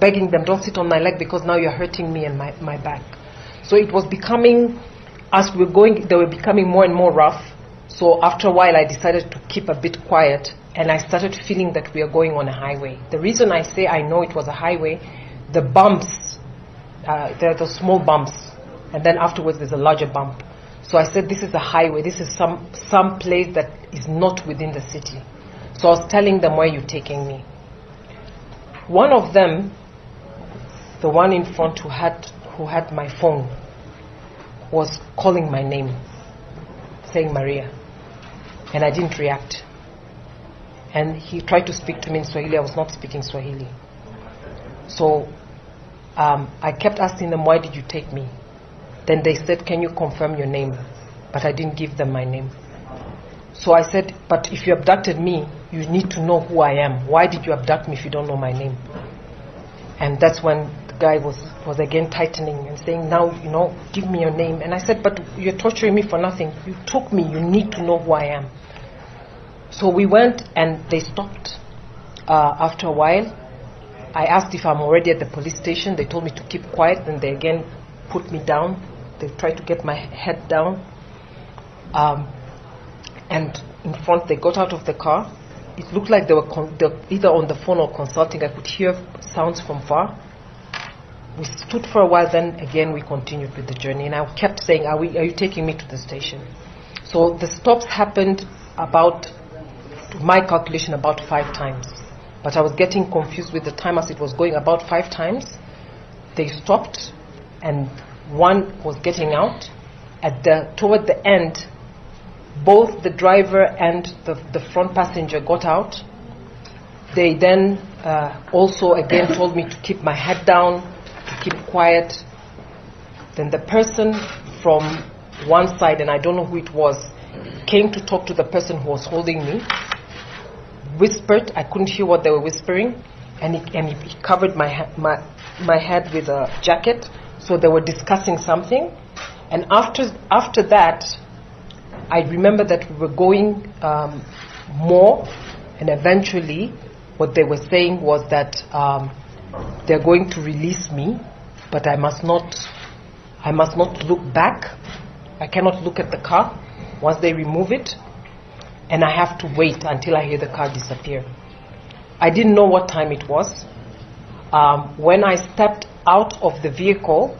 begging them, don't sit on my leg because now you're hurting me and my back. So it was becoming, as we were going, they were becoming more and more rough. So after a while, I decided to keep a bit quiet, and I started feeling that we are going on a highway. The reason I say I know it was a highway, the bumps, there are those small bumps, and then afterwards there's a larger bump. So I said, this is a highway, this is some place that is not within the city. So I was telling them, where are you taking me? One of them, the one in front who had my phone, was calling my name, saying Maria, and I didn't react. And he tried to speak to me in Swahili. I was not speaking Swahili. So I kept asking them, why did you take me? Then they said, can you confirm your name? But I didn't give them my name. So I said, but if you abducted me, you need to know who I am. Why did you abduct me if you don't know my name? And that's when the guy was again tightening and saying, now, give me your name. And I said, but you're torturing me for nothing. You took me. You need to know who I am. So we went and they stopped. After a while, I asked if I'm already at the police station. They told me to keep quiet, and they again put me down. They tried to get my head down. And in front, they got out of the car. It looked like they were either on the phone or consulting. I could hear sounds from far. We stood for a while, then again we continued with the journey. And I kept saying, are you taking me to the station? So the stops happened about, to my calculation, about 5 times. But I was getting confused with the time as it was going about 5 times. They stopped, and one was getting out. Toward the end, both the driver and the front passenger got out. They then also again told me to keep my head down, to keep quiet. Then the person from one side, and I don't know who it was, came to talk to the person who was holding me, whispered. I couldn't hear what they were whispering, and he covered my head with a jacket. So they were discussing something. And after that, I remember that we were going more, and eventually what they were saying was that they're going to release me, but I must not look back. I cannot look at the car once they remove it, and I have to wait until I hear the car disappear. I didn't know what time it was. When I stepped out of the vehicle,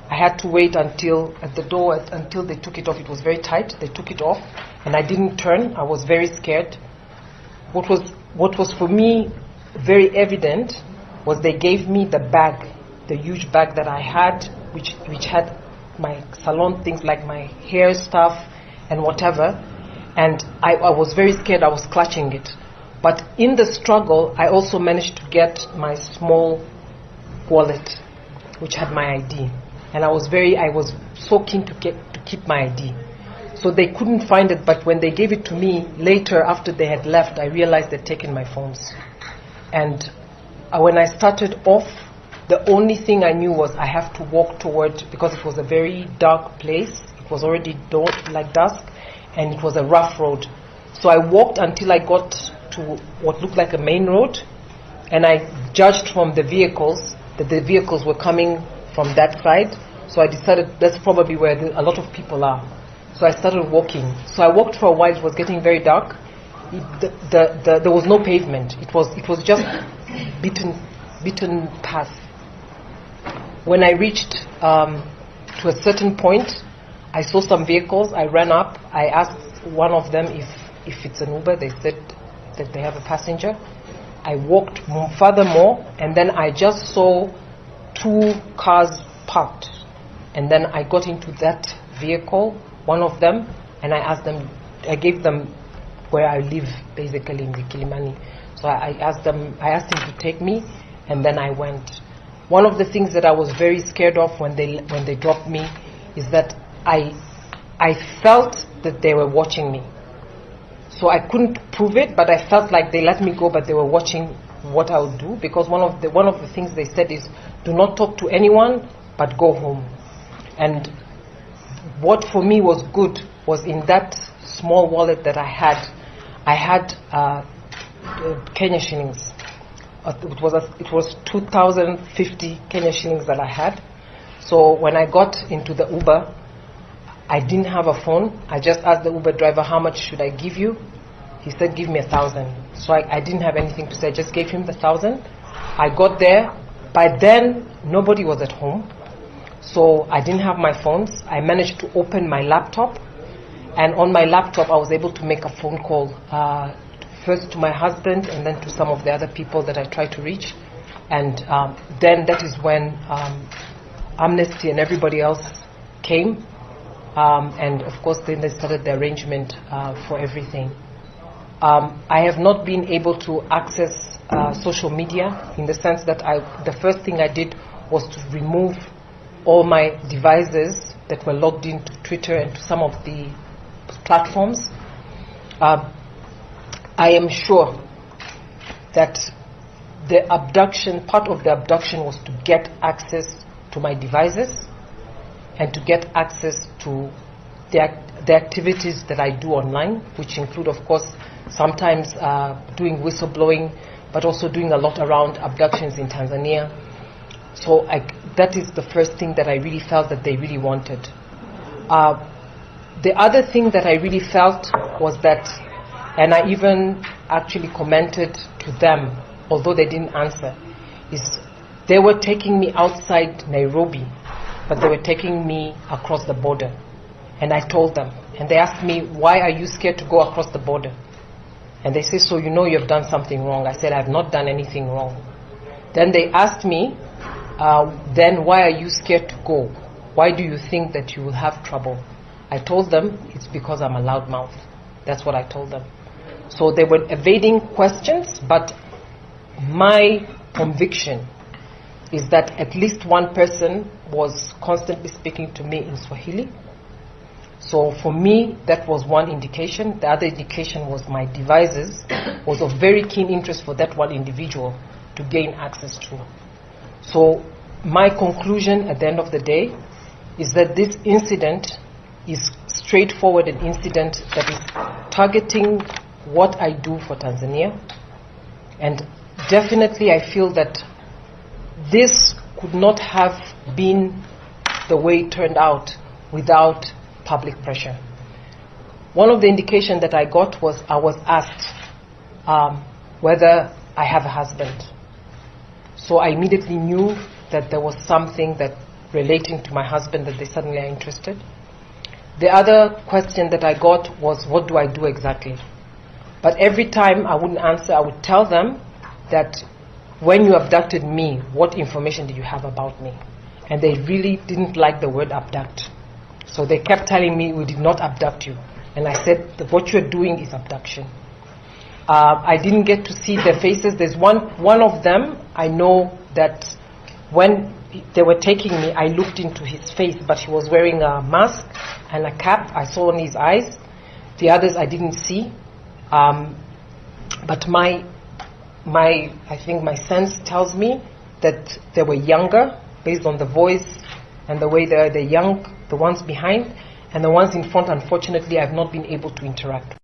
I had to wait until at the door until they took it off. It was very tight. They took it off, and I didn't turn. I was very scared. What was for me very evident was they gave me the bag, the huge bag that I had, which had my salon things like my hair stuff and whatever. And I was very scared. I was clutching it. But in the struggle, I also managed to get my small wallet, which had my ID. And I was so keen to keep my ID. So they couldn't find it, but when they gave it to me later, after they had left, I realized they'd taken my phones. And when I started off, the only thing I knew was I have to walk toward, because it was a very dark place. It was already dusk, and it was a rough road. So I walked until I got to what looked like a main road, and I judged from the vehicles that the vehicles were coming from that side. So I decided that's probably where a lot of people are. So I started walking. So I walked for a while. It was getting very dark. There was no pavement. It was just beaten path. When I reached to a certain point, I saw some vehicles. I ran up. I asked one of them if it's an Uber. They said that they have a passenger. I walked furthermore, and then I just saw 2 cars parked. And then I got into that vehicle, one of them, and I gave them where I live, basically in the Kilimani. So I asked him to take me, and then I went. One of the things that I was very scared of when they dropped me is that I felt that they were watching me. So I couldn't prove it, but I felt like they let me go, but they were watching what I would do, because one of the things they said is, do not talk to anyone, but go home. And what for me was good was in that small wallet that I had Kenya shillings, it was 2,050 Kenya shillings that I had. So when I got into the Uber, I didn't have a phone. I just asked the Uber driver, how much should I give you? He said, give me 1,000. So I didn't have anything to say. I just gave him the 1,000. I got there. By then, nobody was at home. So I didn't have my phones. I managed to open my laptop. And on my laptop, I was able to make a phone call, first to my husband and then to some of the other people that I tried to reach. And then that is when Amnesty and everybody else came. And of course, then they started the arrangement for everything. I have not been able to access social media, in the sense that the first thing I did was to remove all my devices that were logged into Twitter and to some of the platforms. I am sure that part of the abduction was to get access to my devices and to get access to the activities that I do online, which include, of course, sometimes doing whistleblowing, but also doing a lot around abductions in Tanzania. So that is the first thing that I really felt that they really wanted. The other thing that I really felt was that, and I even actually commented to them, although they didn't answer, is they were taking me outside Nairobi, but they were taking me across the border. And I told them, and they asked me, why are you scared to go across the border? And they say, so you know you've done something wrong. I said, I have not done anything wrong. Then they asked me, then why are you scared to go? Why do you think that you will have trouble? I told them, it's because I'm a loudmouth. That's what I told them. So they were evading questions, but my conviction is that at least one person was constantly speaking to me in Swahili. So for me, that was one indication. The other indication was my devices was of very keen interest for that one individual to gain access to. So my conclusion at the end of the day is that this incident is straightforward an incident that is targeting what I do for Tanzania. And definitely I feel that this could not have been the way it turned out without public pressure. One of the indications that I got was I was asked whether I have a husband. So I immediately knew that there was something that relating to my husband that they suddenly are interested. The other question that I got was, what do I do exactly? But every time I wouldn't answer, I would tell them that when you abducted me, what information did you have about me? And they really didn't like the word abduct. So they kept telling me, we did not abduct you. And I said, that what you're doing is abduction. I didn't get to see their faces. There's one of them, I know that when they were taking me, I looked into his face, but he was wearing a mask and a cap. I saw on his eyes. The others I didn't see. But I think my sense tells me that they were younger, based on the voice and the way they're young, the ones behind, and the ones in front, unfortunately, I've not been able to interact with.